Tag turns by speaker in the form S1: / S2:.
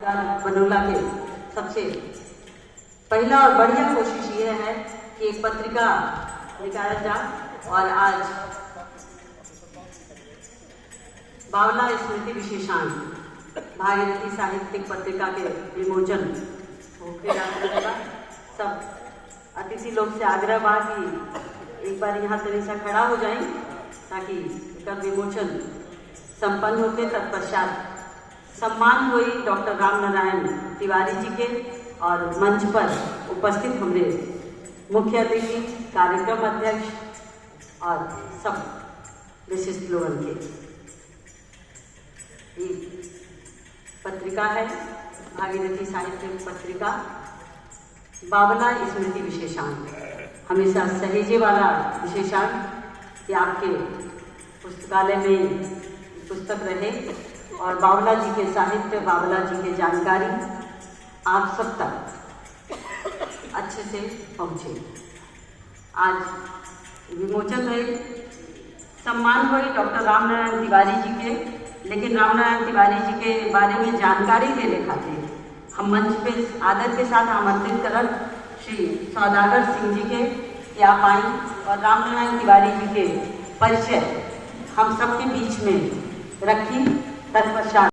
S1: बनोला के सबसे पहला और बढ़िया कोशिश ये है कि एक पत्रिका निकाला जाए और आज बावला स्मृति विशेषांक भागीरथी साहित्यिक पत्रिका के विमोचन होगा। सब अतिथि लोग से आग्रह बा कि एक बार यहाँ तरीसा खड़ा हो जाए ताकि इसका विमोचन संपन्न होते तत्पश्चात सम्मान हुई डॉक्टर राम नारायण तिवारी जी के और मंच पर उपस्थित हमारे मुख्य अतिथि, कार्यक्रम अध्यक्ष और सब विशिष्ट लोगों के। ये पत्रिका है भागीरथी साहित्य पत्रिका बावला स्मृति विशेषांक, हमेशा सहेजे वाला विशेषांक कि आपके पुस्तकालय में पुस्तक रहे और बावला जी के साहित्य, बावला जी के जानकारी आप सब तक अच्छे से पहुँचे। आज विमोचन है, सम्मान हुई डॉक्टर राम नारायण तिवारी जी के, लेकिन राम नारायण तिवारी जी के बारे में जानकारी देने खातिर हम मंच पे आदर के साथ आमंत्रित करल श्री सौदागर सिंह जी के कि आप आई और राम नारायण तिवारी जी के परिचय हम सबके बीच में रखी। तत्पश्चात